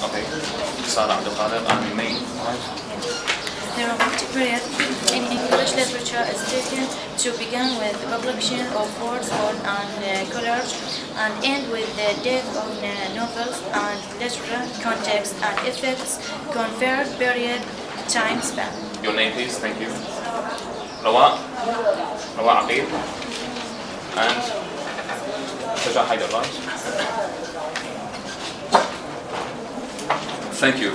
Okay. Sara Abdul Khalid and me. The romantic period in English literature is taken to begin with the publication of works on collage and end with the depth of novels and literary context and effects conferred period time span. Your name, please. Thank you. Rawa Aqib and Shaja Haidar, right? Thank you.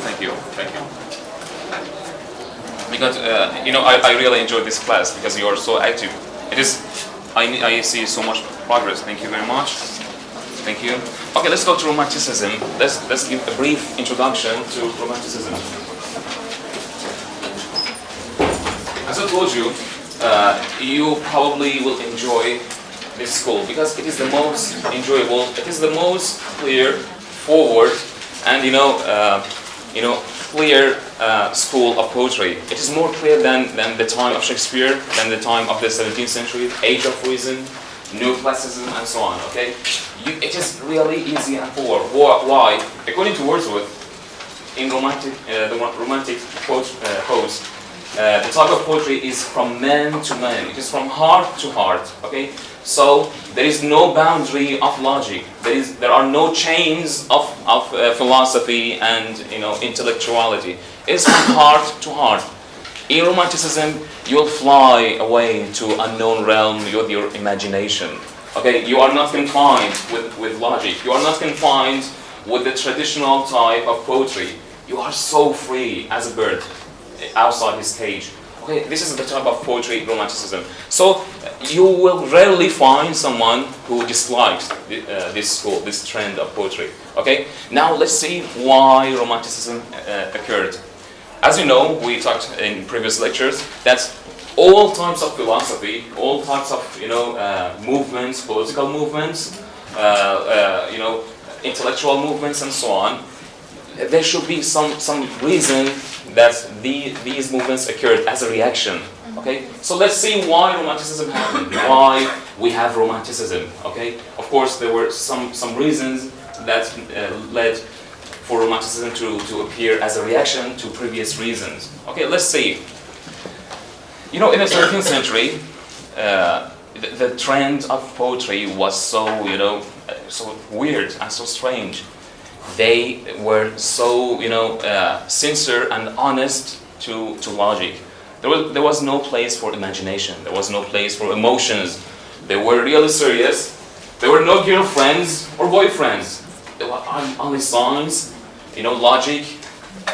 Because I really enjoyed this class because you are so active. I see so much progress. Thank you very much. Thank you. Okay, let's go to romanticism. Let's give a brief introduction to romanticism. As I told you, you probably will enjoy this school because it is the most enjoyable. It is the most clear, forward, and clear school of poetry. It is more clear than the time of Shakespeare, than the time of the 17th century, age of reason, neoclassicism, and so on. Okay, it is really easy and forward. Why? According to Wordsworth, in the romantic prose, the type of poetry is from man to man. It is from heart to heart. Okay, so there is no boundary of logic. There are no chains of philosophy and intellectuality. It's from heart to heart. In romanticism, you'll fly away to unknown realm with your imagination. Okay, you are not confined with logic. You are not confined with the traditional type of poetry. You are so free as a bird outside his cage. Okay, this is the type of poetry, romanticism. So you will rarely find someone who dislikes this school, this trend of poetry. Okay, now let's see why romanticism occurred. As you know, we talked in previous lectures that all types of philosophy, all types of movements, political movements, intellectual movements, and so on, there should be some reason that these movements occurred as a reaction. Okay, so let's see why romanticism happened, why we have romanticism. Okay, of course there were some reasons that led for romanticism to appear as a reaction to previous reasons. Okay, let's see. In the 13th century, the trend of poetry was so weird and so strange. They were so sincere and honest to logic. There was no place for imagination. There was no place for emotions. They were really serious. There were no girlfriends or boyfriends. There were only science, logic,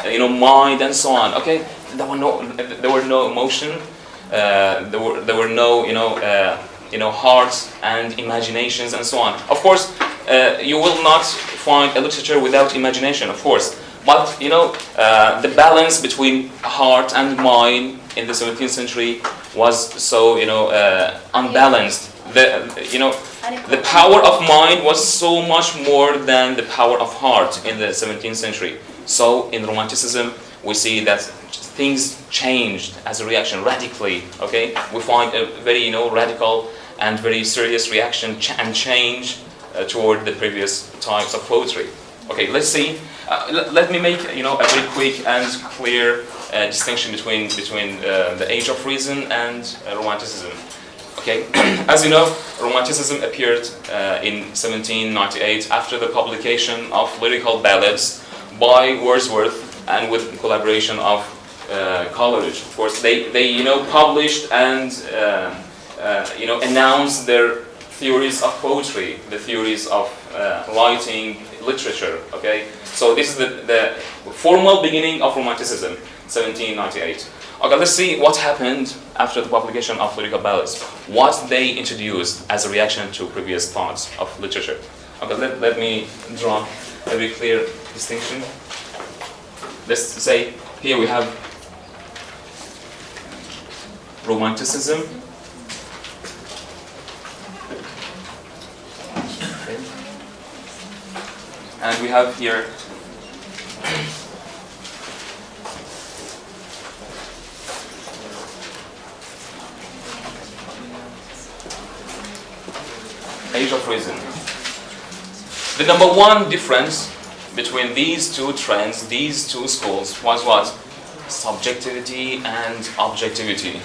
mind, and so on. Okay, there were no emotion. There were no hearts and imaginations and so on. Of course, you will not find a literature without imagination, of course. But the balance between heart and mind in the 17th century was so unbalanced. The power of mind was so much more than the power of heart in the 17th century. So in Romanticism, we see that things changed as a reaction radically. Okay, we find a very radical and very serious reaction and change toward the previous types of poetry. Okay, let's see. Let me make a very quick and clear distinction between the age of reason and romanticism. Okay, as you know, romanticism appeared in 1798 after the publication of lyrical ballads by Wordsworth and with collaboration of Coleridge. Of course, they published and announced their theories of poetry, the theories of writing, literature. Okay, so this is the formal beginning of Romanticism, 1798. Okay, let's see what happened after the publication of lyrical ballads. What they introduced as a reaction to previous thoughts of literature. Okay, let me draw a very clear distinction. Let's say here we have Romanticism. And we have here Age of Reason. The number one difference between these two trends, these two schools, was what? Subjectivity and objectivity.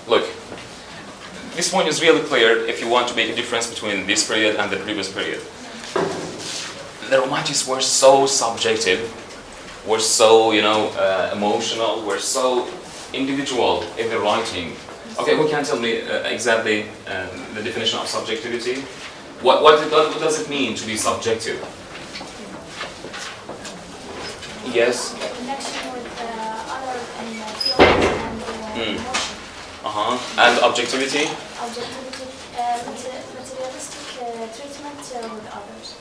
Look, this point is really clear if you want to make a difference between this period and the previous period. The Romantics were so subjective, were so, emotional, were so individual in their writing. Okay, who can tell me exactly the definition of subjectivity? What does it mean to be subjective? Yes? The connection with other feelings and emotions. And objectivity? Objectivity, materialistic treatment with others.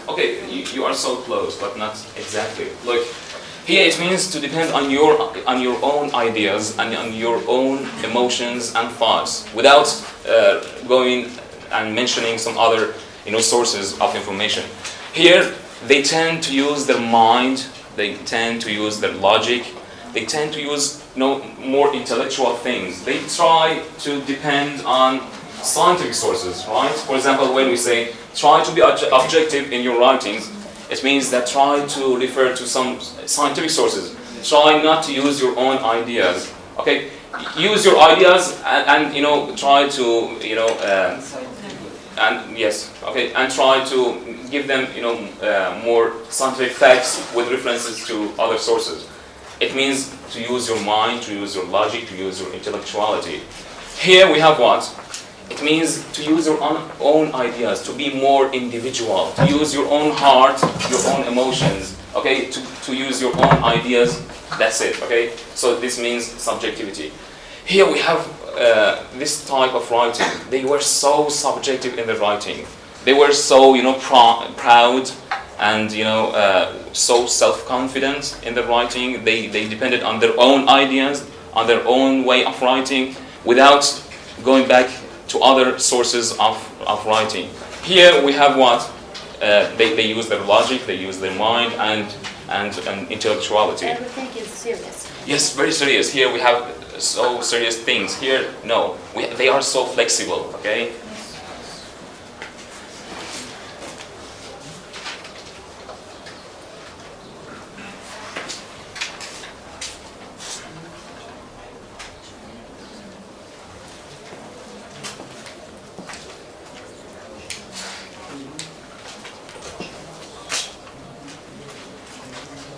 Okay, you are so close, but not exactly. Look, here it means to depend on your own ideas and on your own emotions and thoughts, without going and mentioning some other sources of information. Here they tend to use their mind, they tend to use their logic, they tend to use more intellectual things. They try to depend on scientific sources, right? For example, when we say try to be objective in your writings, it means that try to refer to some scientific sources. Try not to use your own ideas. Okay, use your ideas and try to and try to give them more scientific facts with references to other sources. It means to use your mind, to use your logic, to use your intellectuality. Here we have what? It means to use your own ideas, to be more individual, to use your own heart, your own emotions, okay? To use your own ideas, that's it, okay? So this means subjectivity. Here we have this type of writing. They were so subjective in their writing. They were so, proud and, so self-confident in their writing. They depended on their own ideas, on their own way of writing, without going back to other sources of writing. Here we have what? They use their logic, they use their mind and intellectuality. Everything is serious. Yes, very serious. Here we have so serious things. Here, no. They are so flexible, okay?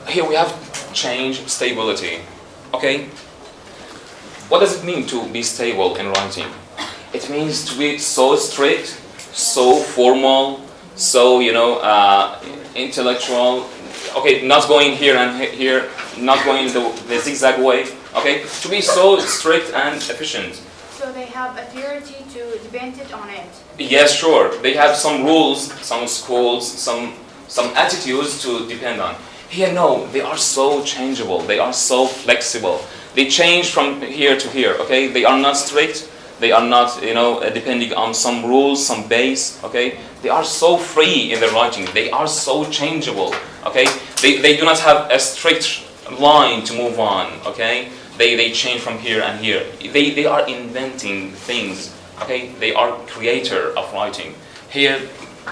Here we have change, stability. Okay? What does it mean to be stable in writing? It means to be so strict, so formal, so intellectual. Okay, not going here and here, not going the zigzag way. Okay, to be so strict and efficient. So they have authority to depend it on it. Yes, sure. They have some rules, some schools, some attitudes to depend on. Here, no, they are so changeable, they are so flexible. They change from here to here, okay? They are not strict, they are not, depending on some rules, some base, okay? They are so free in their writing, they are so changeable, okay? They do not have a strict line to move on, okay? They change from here and here. They are inventing things, okay? They are creator of writing. Here,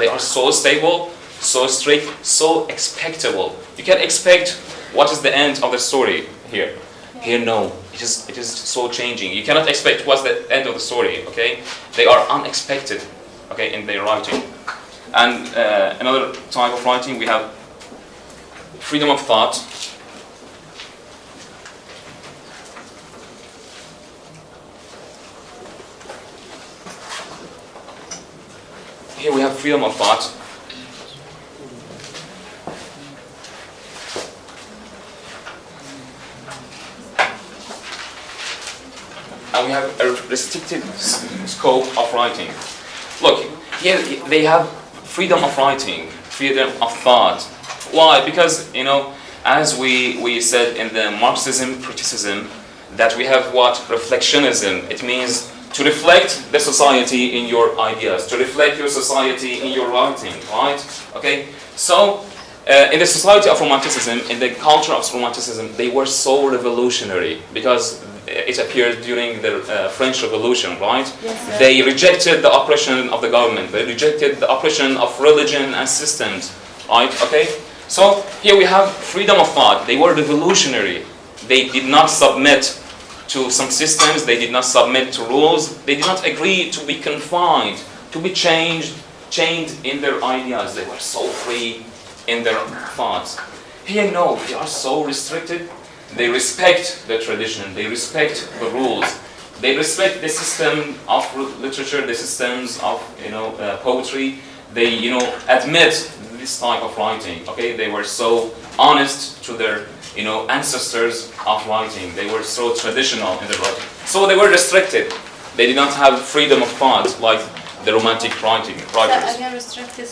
they are so stable, so strict, so expectable. You can expect what is the end of the story here. Here, no. It is so changing. You cannot expect what's the end of the story, okay? They are unexpected, okay, in their writing. And another type of writing, we have freedom of thought. Here we have freedom of thought. And we have a restricted scope of writing. Look, here they have freedom of writing, freedom of thought. Why? Because, as we said in the Marxism criticism, that we have what? Reflectionism. It means to reflect the society in your ideas, to reflect your society in your writing, right? Okay? So, in the society of Romanticism, in the culture of Romanticism, they were so revolutionary because it appeared during the French Revolution, right? Yes, they rejected the oppression of the government. They rejected the oppression of religion and systems, right? Okay? So here we have freedom of thought. They were revolutionary. They did not submit to some systems. They did not submit to rules. They did not agree to be confined, to be chained in their ideas. They were so free in their thoughts. Here, no, they are so restricted. They respect the tradition. They respect the rules. They respect the system of literature, the systems of poetry. They admit this type of writing. Okay, they were so honest to their ancestors of writing. They were so traditional in their writing. So they were restricted. They did not have freedom of thought like the Romantic writers. So again, restricted.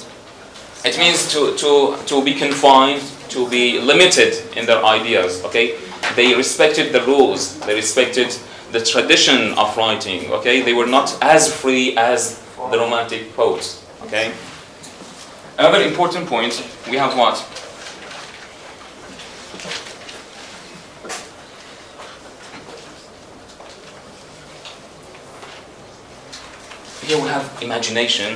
It means to be confined, to be limited in their ideas. Okay, they respected the rules. They respected the tradition of writing. Okay, they were not as free as the Romantic poets. Okay. Another important point, we have what? Here we have imagination.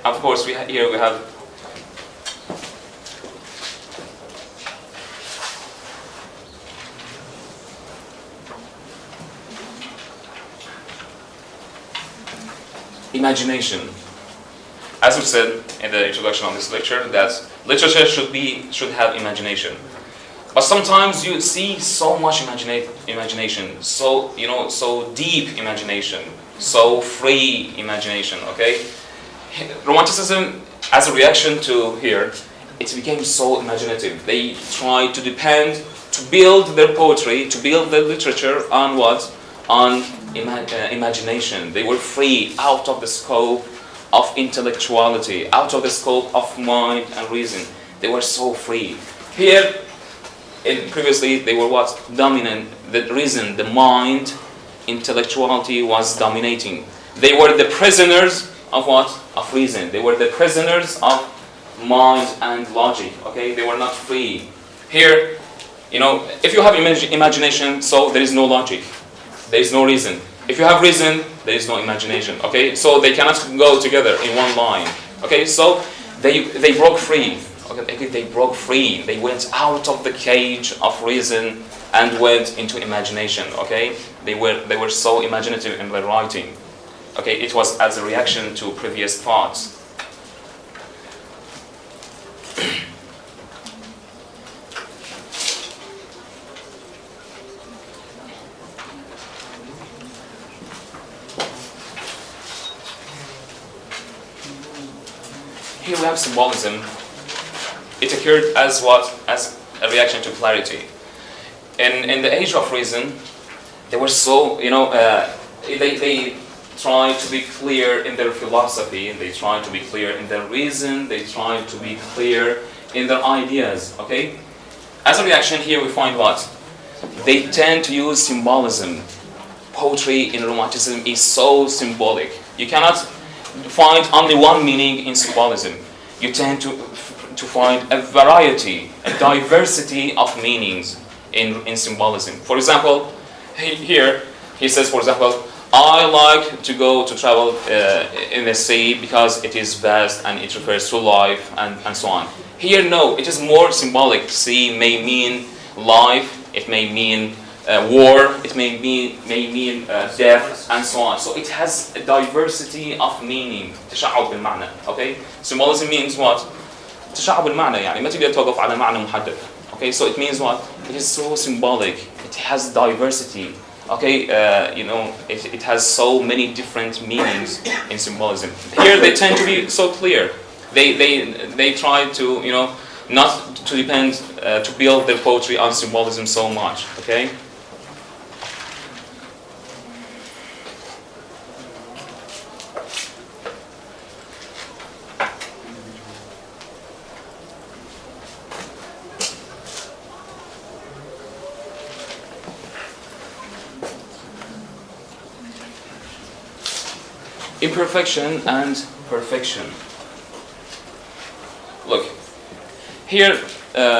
Of course, here we have imagination. As we said in the introduction of this lecture, that literature should have imagination. But sometimes you see so much imagination, so so deep imagination, so free imagination. Okay, Romanticism, as a reaction to here, it became so imaginative. They tried to build their poetry, to build their literature on what? On imagination. They were free, out of the scope of intellectuality, out of the scope of mind and reason. They were so free. Here, previously, they were what? Dominant. The reason, the mind, intellectuality was dominating. They were the prisoners of what? Of reason. They were the prisoners of mind and logic. Okay, they were not free. Here, if you have imagination, so there is no logic. There is no reason. If you have reason, there is no imagination. Okay, so they cannot go together in one line. Okay, so they broke free. Okay, they broke free. They went out of the cage of reason and went into imagination. Okay, they were so imaginative in their writing. Okay, it was as a reaction to previous thoughts. Here we have symbolism. It occurred as what? As a reaction to clarity. In the age of reason, they were so, they tried to be clear in their philosophy, they tried to be clear in their reason, they tried to be clear in their ideas, okay? As a reaction here we find what? They tend to use symbolism. Poetry in Romanticism is so symbolic. You cannot find only one meaning in symbolism. You tend to find a variety, a diversity of meanings in symbolism. For example, here he says, for example, I like to go to travel in the sea because it is vast and it refers to life and so on. Here, no, it is more symbolic. Sea may mean life, it may mean war, it may mean death and so on. So it has a diversity of meaning. تشعب بالمعنى. Okay? Symbolism means what? تشعب بالمعنى يعني ما تقدر توقف على معنى محدد. Okay? So it means what? It is so symbolic. It has diversity. Okay? It has so many different meanings in symbolism. Here they tend to be so clear. They try to not to depend to build their poetry on symbolism so much. Okay? Imperfection and perfection. Look, Here,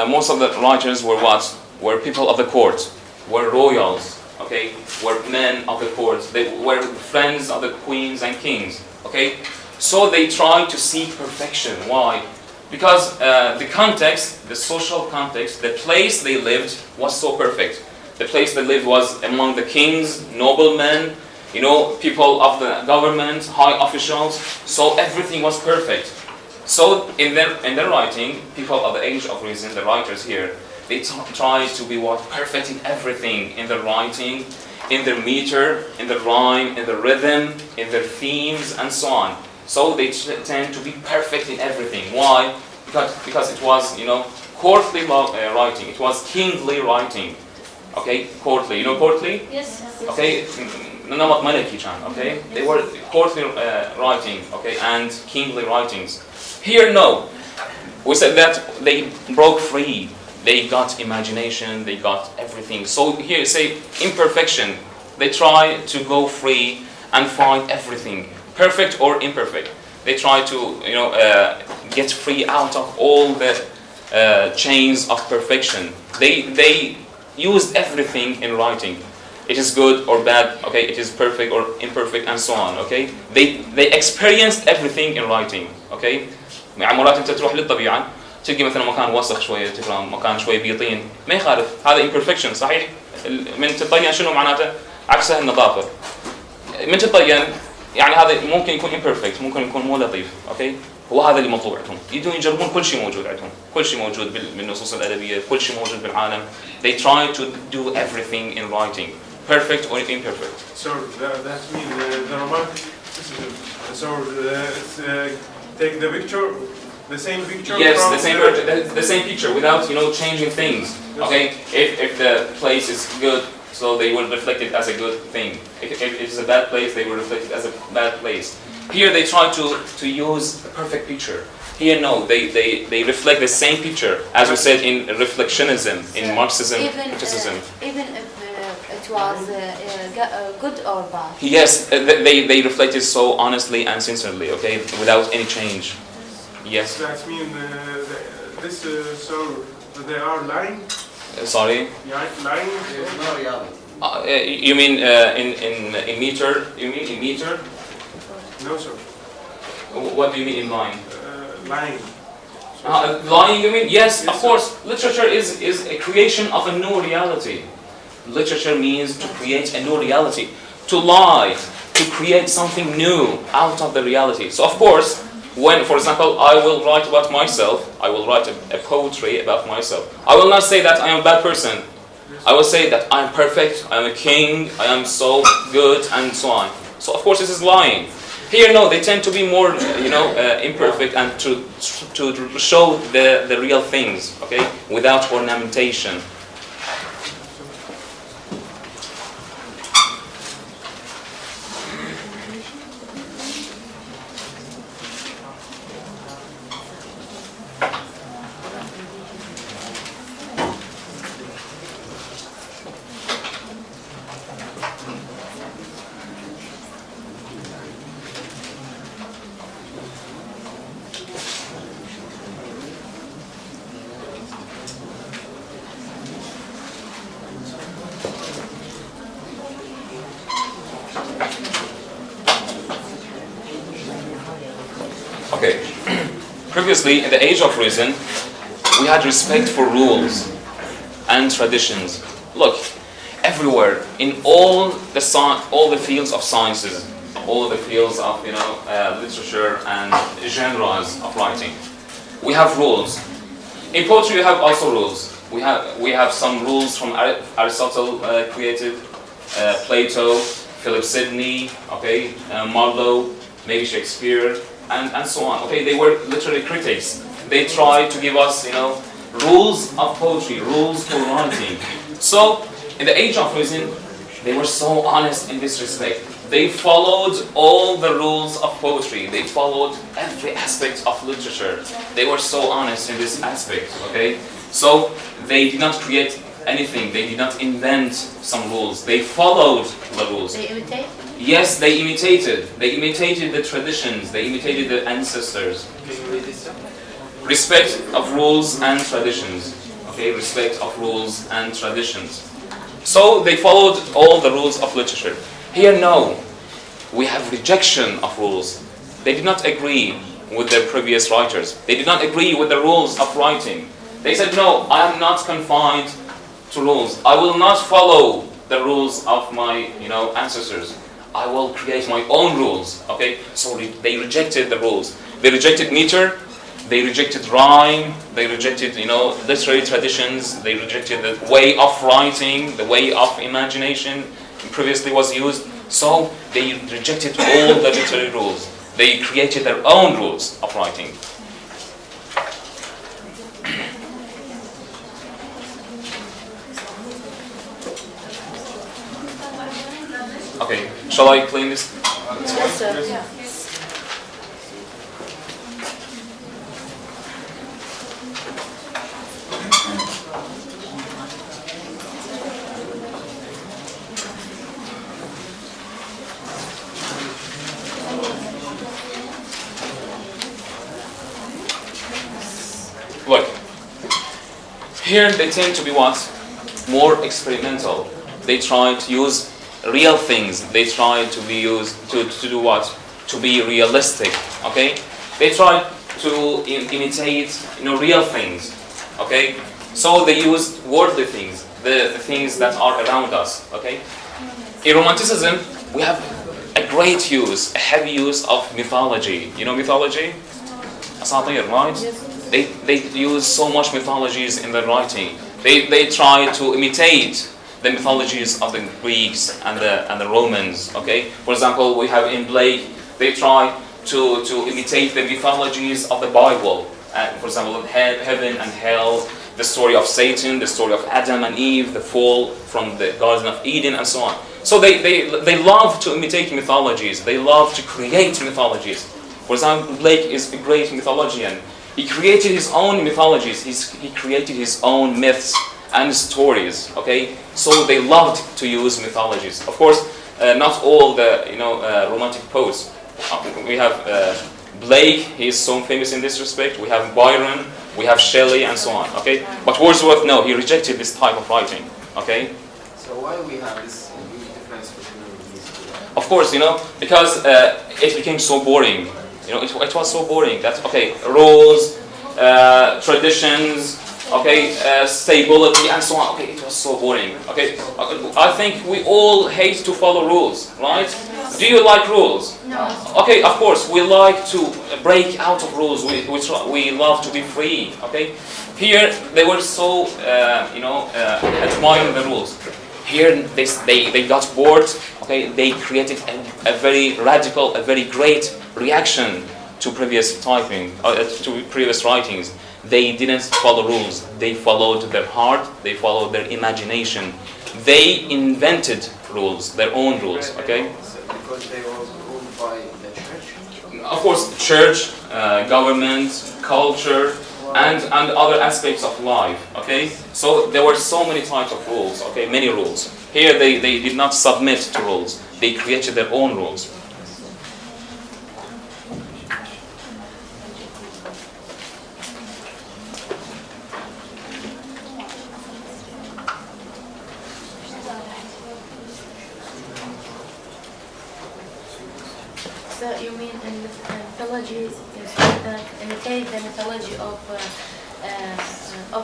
most of the writers were what? Were people of the court, were royals, okay? Were men of the court. They were friends of the queens and kings, okay? So they tried to seek perfection. Why? Because the context, the social context, the place they lived was so perfect. The place they lived was among the kings, noblemen, you know, people of the government, high officials. So everything was perfect. So in their writing, people of the age of reason, the writers here, they try to be what? Perfect in everything, in their writing, in their meter, in the rhyme, in the rhythm, in their themes, and so on. So they tend to be perfect in everything. Why? Because it was, you know, courtly writing. It was kingly writing. Okay, courtly. You know courtly? Yes. Okay, نمط ملكي كان. Okay, they were courtly writing. Okay, and kingly writings. Here, no. We said that they broke free. They got imagination. They got everything. So here, say imperfection. They try to go free and find everything, perfect or imperfect. They try to, you know, get free out of all the chains of perfection. They used everything in writing. It is good or bad, okay? It is perfect or imperfect, and so on, okay? They experienced everything in writing, okay? يعني مرات انت تروح للطبيعه تلقي مثلا مكان وسخ شويه تقرا مكان شويه بيطين ما يخالف هذا imperfection صحيح من تطين شنو معناته عكسها النظافه من تطين يعني هذا ممكن يكون imperfect ممكن يكون مو لطيف اوكي هو هذا اللي مطلوب عندهم يدون يجربون كل شيء موجود عندهم كل شيء موجود بالنصوص الادبيه كل شيء موجود بالعالم they try to do everything in writing perfect or imperfect. So that means the romantic cism. So it's take the picture, the same picture. Yes, from the same picture without changing things. Okay, if the place is good, so they will reflect it as a good thing. If it is a bad place, they will reflect it as a bad place. Here they try to use a perfect picture. Here no, they reflect the same picture as we said in reflectionism, in Marxism, criticism. Even if it was good or bad. Yes, they reflected so honestly and sincerely, okay, without any change. Yes. That means this so they are lying. Sorry. Yeah, lying. There's no reality. You mean in meter? You mean in meter? No, sir. What do you mean in line? Lying. Lying, you mean? Yes, of Yes, course. Literature is a creation of a new reality. Literature means to create a new reality. To lie, to create something new out of the reality. So of course, when, for example, I will write about myself, I will write a poetry about myself. I will not say that I am a bad person. I will say that I am perfect, I am a king, I am so good, and so on. So of course this is lying. Here, no, they tend to be more, imperfect and to show the real things, okay, without ornamentation. Okay, previously in the age of reason, we had respect for rules and traditions. Look, everywhere, in all the fields of sciences, all the fields of literature and genres of writing, we have rules. In poetry, we have also rules. We have some rules from Aristotle created, Plato, Philip Sidney, okay, Marlowe, maybe Shakespeare. And so on. Okay, they were literally critics. They tried to give us, rules of poetry, rules for writing. So, in the age of reason, they were so honest in this respect. They followed all the rules of poetry. They followed every aspect of literature. They were so honest in this aspect. Okay, so they did not create anything. They did not invent some rules. They followed the rules. They imitate? Yes, they imitated. They imitated the traditions. They imitated the ancestors. Can you read this? respect of rules and traditions. Okay, respect of rules and traditions. So they followed all the rules of literature. Here, no, we have rejection of rules. They did not agree with their previous writers. They did not agree with the rules of writing. They said, no, I am not confined to rules. I will not follow the rules of my, ancestors. I will create my own rules. Okay, so they rejected the rules. They rejected meter. They rejected rhyme. They rejected, literary traditions. They rejected the way of writing, the way of imagination previously was used. So they rejected all the literary rules. They created their own rules of writing. Okay, shall I clean this? Yes, sir. Yeah. Look, here they tend to be what? More experimental. They try to use real things. They try to be used to do what? To be realistic. Okay? They try to imitate real things. Okay? So they use worldly things, the things that are around us. Okay? In Romanticism, we have a great use, a heavy use of mythology. You know mythology? Asatir, right? They use so much mythologies in their writing. They try to imitate the mythologies of the Greeks and the Romans. Okay, for example, we have in Blake. They try to imitate the mythologies of the Bible. For example, heaven and hell, the story of Satan, the story of Adam and Eve, the fall from the Garden of Eden, and so on. So they love to imitate mythologies. They love to create mythologies. For example, Blake is a great mythologian. He created his own mythologies. He created his own myths and stories. Okay, so they loved to use mythologies. Of course, not all the romantic poets. We have Blake. He is so famous in this respect. We have Byron. We have Shelley, and so on. Okay, but Wordsworth, no, he rejected this type of writing. Okay. So why we have this huge difference between these two? Of course, because it became so boring. It was so boring that, okay, rules, traditions, okay, stability, and so on. Okay, it was so boring. Okay, I think we all hate to follow rules, right? Do you like rules? No. Okay, of course, we like to break out of rules. We love to be free. Okay, here they were so, admiring the rules. Here they got bored. Okay, they created a very radical, a very great reaction to previous typing, to previous writings. They didn't follow rules. They followed their heart. They followed their imagination. They invented rules, their own rules. Okay. Because they were ruled by the church. Of course, church, government, culture, and other aspects of life. Okay. So there were so many types of rules. Okay, many rules. Here they did not submit to rules. They created their own rules. So you mean in the mythology, imitate the mythology of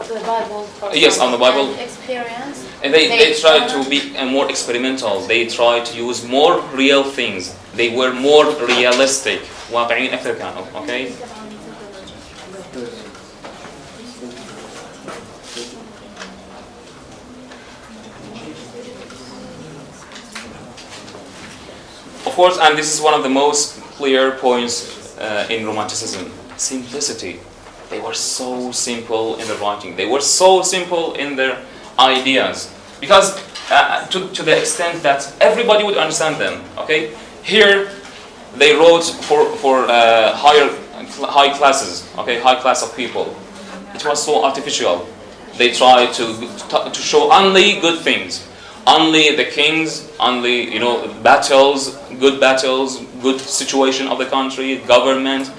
the Bible? Yes, on the Bible. And experience. And they try to be more experimental. They try to use more real things. They were more realistic. واقعين أكثر كانوا. Okay. Of course, and this is one of the most clear points in Romanticism: simplicity. They were so simple in their writing. They were so simple in their ideas, because to the extent that everybody would understand them. Okay, here they wrote for high classes. Okay, high class of people. It was so artificial. They tried to show only good things. Only the kings, only battles, good situation of the country, government,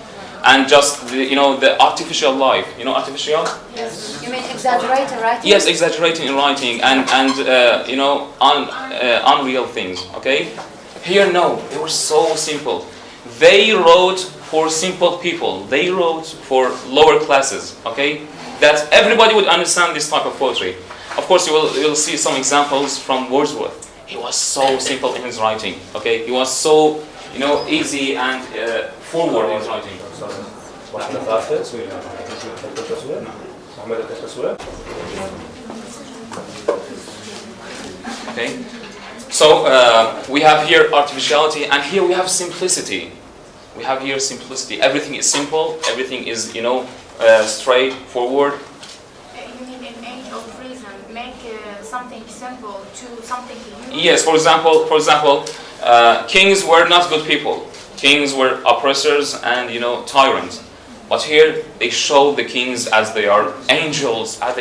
and just the artificial life. You know artificial? You mean exaggerated writing? Yes, exaggerating in writing and unreal things. Okay. Here, no, they were so simple. They wrote for simple people. They wrote for lower classes. Okay, that everybody would understand this type of poetry. Of course, you will see some examples from Wordsworth. He was so simple in his writing. Okay, he was so easy and forward in his writing. Okay. So we have here artificiality, and here we have simplicity. We have here simplicity. Everything is simple. Everything is straightforward. You mean in age of reason, make something simple to something unique? Yes. For example, kings were not good people. Kings were oppressors and tyrants. But here they show the kings as they are angels, as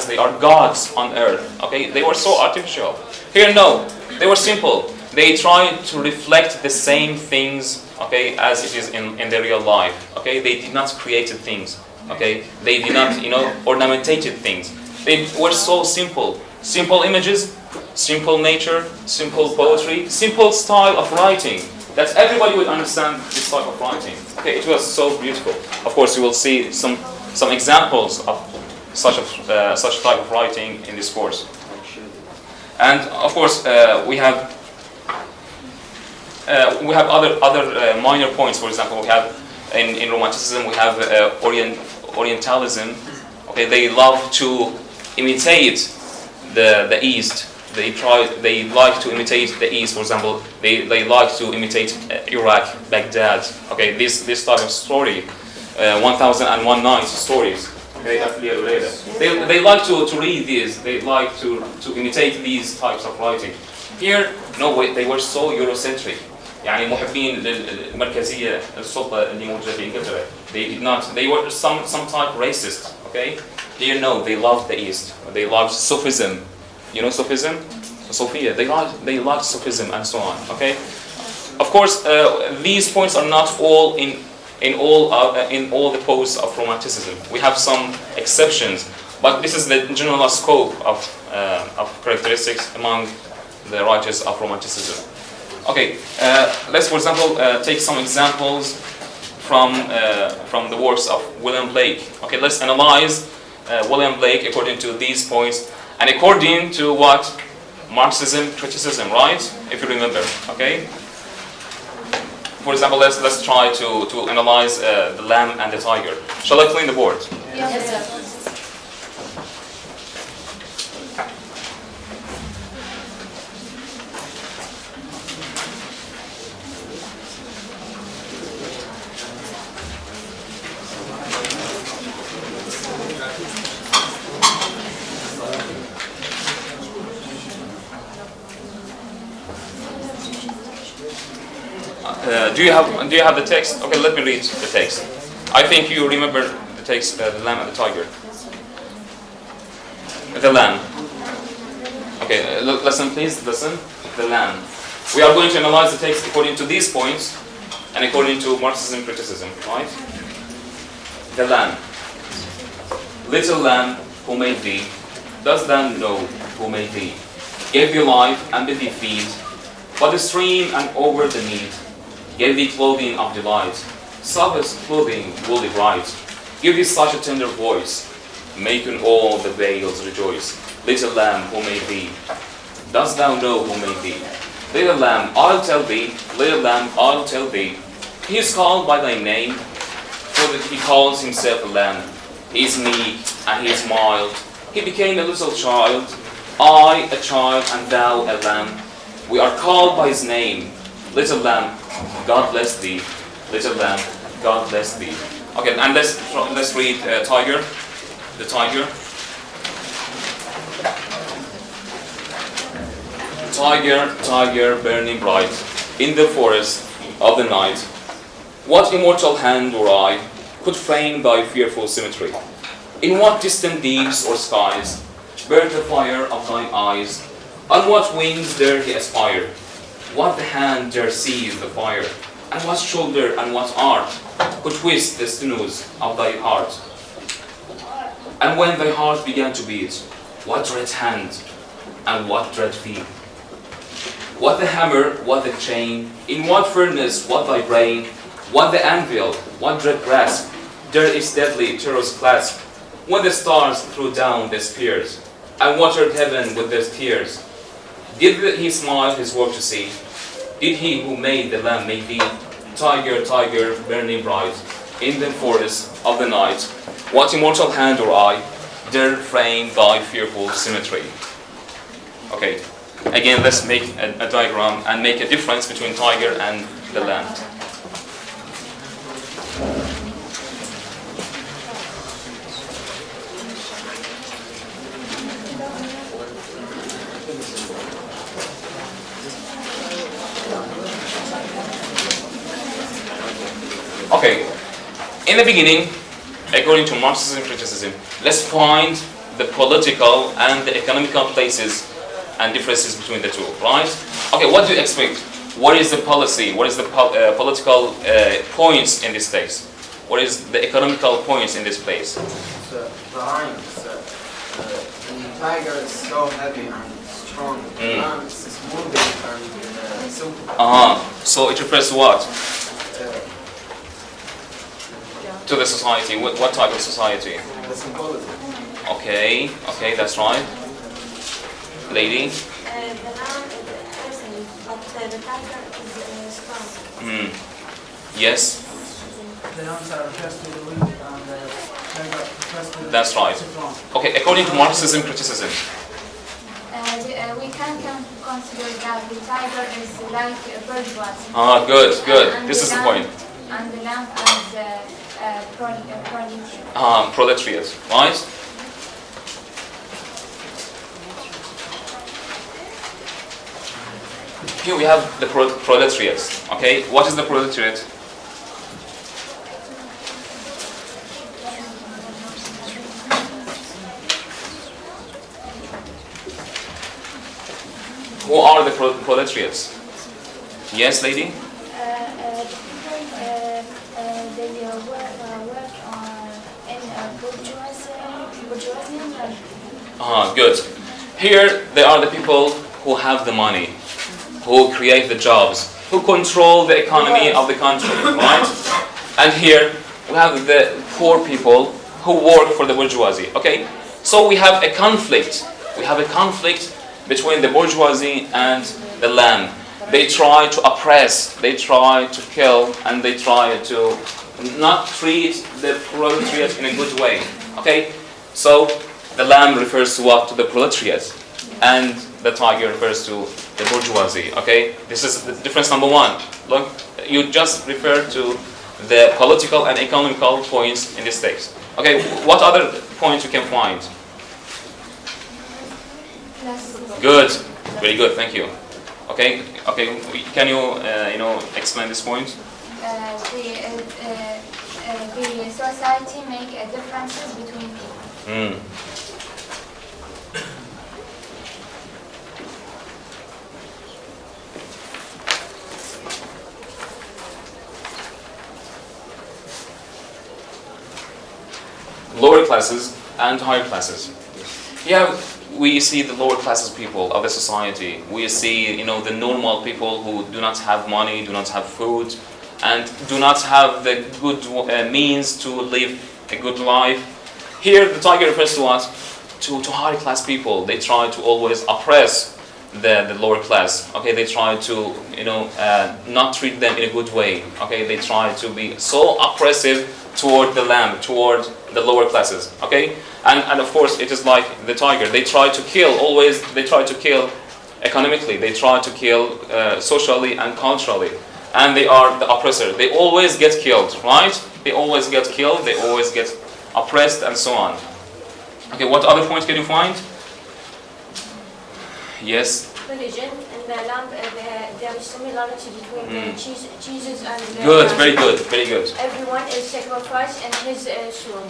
they are gods on earth. Okay, they were so artificial. Here, no, they were simple. They tried to reflect the same things, okay, as it is in their real life. Okay, they did not create things. Okay, they did not ornamentated things. They were so simple. Simple images, simple nature, simple poetry, simple style of writing. That everybody would understand this type of writing. Okay, it was so beautiful. Of course, you will see some examples of such type of writing in this course. And of course, we have other minor points. For example, we have in Romanticism we have Orientalism. Okay, they love to imitate the East. They like to imitate the East. For example, they like to imitate Iraq, Baghdad. Okay, this type of story, 1001 Nights stories. Okay, they like to read these. They like to imitate these types of writing. Here, no way, they were so Eurocentric. يعني محبين للمركزية السلطة اللي موجودة في إنجلترا. They were some type racist. Okay, here no, they loved the East. They loved Sufism. You know Sufism? Sophia. They liked Sufism and so on. Okay. Of course, these points are not all in all the posts of Romanticism. We have some exceptions, but this is the general scope of characteristics among the writers of Romanticism. Okay. Let's, for example, take some examples from the works of William Blake. Okay. Let's analyze William Blake according to these points. And according to what Marxism, criticism, right? If you remember, okay. For example, let's try to analyze the lamb and the tiger. Shall I clean the board? Yes, sir. Do you have the text? Okay, let me read the text. I think you remember the text, the lamb and the tiger. The lamb. Okay, listen please, listen. The lamb. We are going to analyze the text according to these points and according to Marxism criticism, right? The lamb. Little lamb who made thee, dost thou know who made thee? Gave thee life and bid thee feed, by the stream and over the mead. Gave thee clothing of delight, softest clothing woolly bright. Give thee such a tender voice, making all the vales rejoice. Little lamb who made thee, dost thou know who made thee? Little lamb, I'll tell thee, little lamb, I'll tell thee. He is called by thy name, for that he calls himself a lamb. He is meek and he is mild. He became a little child, I a child and thou a lamb. We are called by his name. Little lamb, God bless thee. Little lamb, God bless thee. Okay, and let's read tiger. The tiger. Tiger, tiger, burning bright in the forest of the night. What immortal hand or eye could frame thy fearful symmetry? In what distant deeps or skies burnt the fire of thine eyes? On what wings dare he aspire? What the hand dare seize the fire? And what shoulder and what art could twist the sinews of thy heart. And when thy heart began to beat, what dread hand and what dread feet? What the hammer, what the chain, in what furnace, what thy brain, what the anvil, what dread grasp, there is deadly terror's clasp, when the stars threw down their spears, and watered heaven with their tears. Did he smile his work to see? Did he who made the lamb make thee? Tiger, tiger, burning bright, in the forest of the night, what immortal hand or eye dare frame thy fearful symmetry? Okay, again, let's make a diagram and make a difference between tiger and the lamb. Okay, in the beginning, according to Marxism criticism, let's find the political and the economical places and differences between the two, right? Okay, what do you expect? What is the policy? What is the political points in this place? What is the economical points in this place? So the iron, the tiger is so heavy and strong. The lamb is moving and simple. So it refers to what? To the society. What type of society? The symbology. Okay, that's right. Lady? The lamb is a person, but the tiger is strong. Yes? The answer refers to the weak and the tiger refers to the That's right. strong. Okay, according to Marxism criticism. We can consider that the tiger is like a bourgeoisie. Good. And This is the point. And the lamb is proletariat. Proletariat, right? Here we have the proletariat. Okay, what is the proletariat? Who are the proletariats? Yes, lady? The people, they work in bourgeoisie. Good. Here they are the people who have the money, who create the jobs, who control the economy of the country, right? And here we have the poor people who work for the bourgeoisie, okay? So we have a conflict. We have a conflict between the bourgeoisie and the lamb. They try to oppress, they try to kill, and they try to not treat the proletariat in a good way, okay? So the lamb refers to what? To the proletariat. And the tiger refers to the bourgeoisie, okay? This is the difference number one. Look, you just refer to the political and economical points in this text. Okay, what other points you can find? Good, very good, thank you. Okay, can you, explain this point? The society make a differences between people. Lower classes and higher classes. Yeah, we see the lower classes people of the society. We see, the normal people who do not have money, do not have food, and do not have the good means to live a good life. Here, the tiger refers to what? To higher class people. They try to always oppress the lower class. Okay, they try to, not treat them in a good way. Okay, they try to be so oppressive toward the lamb, toward the lower classes. Okay, and of course it is like the tiger. They try to kill always. They try to kill economically. They try to kill socially and culturally. And they are the oppressor. They always get killed, right? They always get killed. They always get oppressed, and so on. Okay, what other points can you find? Yes. Religion and the lamb, there is similarity between the Jesus and the Good, lamb. very good, very good. Everyone is sacrificed in his soul.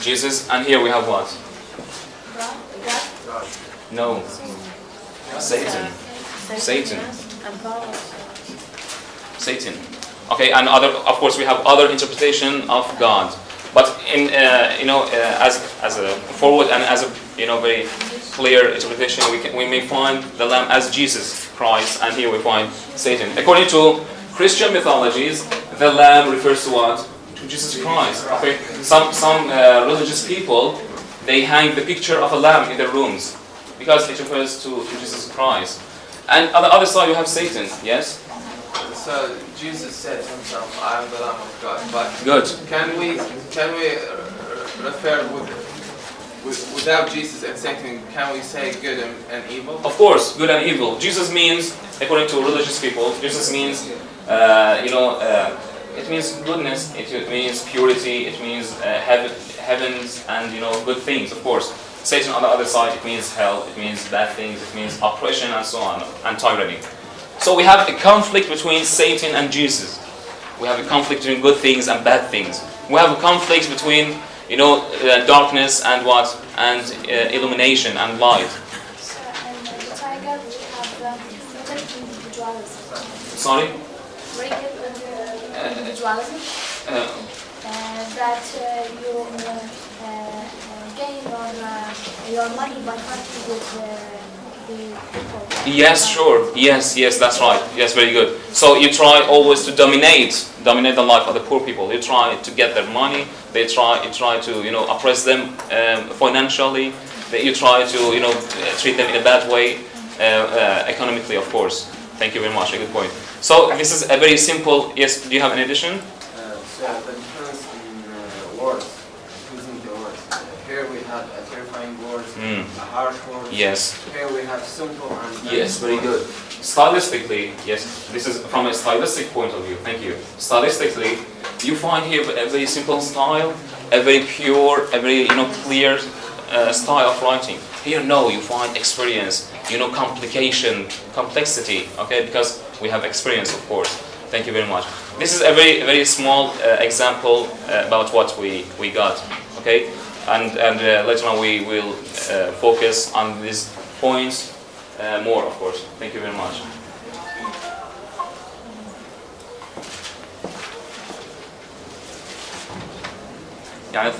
Jesus, and here we have what? God. No. Satan. Satan. And power. Satan. Okay, and of course, we have other interpretation of God. But in as a forward and as a very clear interpretation, we may find the Lamb as Jesus Christ, and here we find Satan. According to Christian mythologies, the Lamb refers to what? To Jesus Christ. Okay, some religious people, they hang the picture of a lamb in their rooms because it refers to Jesus Christ. And on the other side, you have Satan. Yes. So Jesus said himself, "I am the Lamb of God." But Good. can we refer without Jesus and Satan? Can we say good and evil? Of course, good and evil. Jesus means, according to religious people, Jesus means, it means goodness. It means purity. It means heavens and good things. Of course, Satan on the other side, it means hell. It means bad things. It means oppression and so on, and tyranny. So we have a conflict between Satan and Jesus. We have a conflict between good things and bad things. We have a conflict between darkness and what, and illumination and light. So, in the tiger, we have individualism. Sorry? Very good individualism. That you gain your money by fighting with the people. Yes, sure. Yes, that's right. Yes, very good. So you try always to dominate the life of the poor people. You try to get their money. You try to oppress them financially. You try to treat them in a bad way economically, of course. Thank you very much. A good point. So this is a very simple. Yes. Do you have an addition? So the difference in words, using the words. Here we have a terrifying word, a harsh word. Yes. Here we have simple and Yes, very good. Stylistically, yes, this is from a stylistic point of view. Thank you. Stylistically, you find here a very simple style, a very pure, a very clear style of writing. Here, no, you find experience, complication, complexity. Okay, because we have experience, of course. Thank you very much. This is a very small example about what we got. Okay, and later on we will focus on these points more, of course. Thank you very much. يعني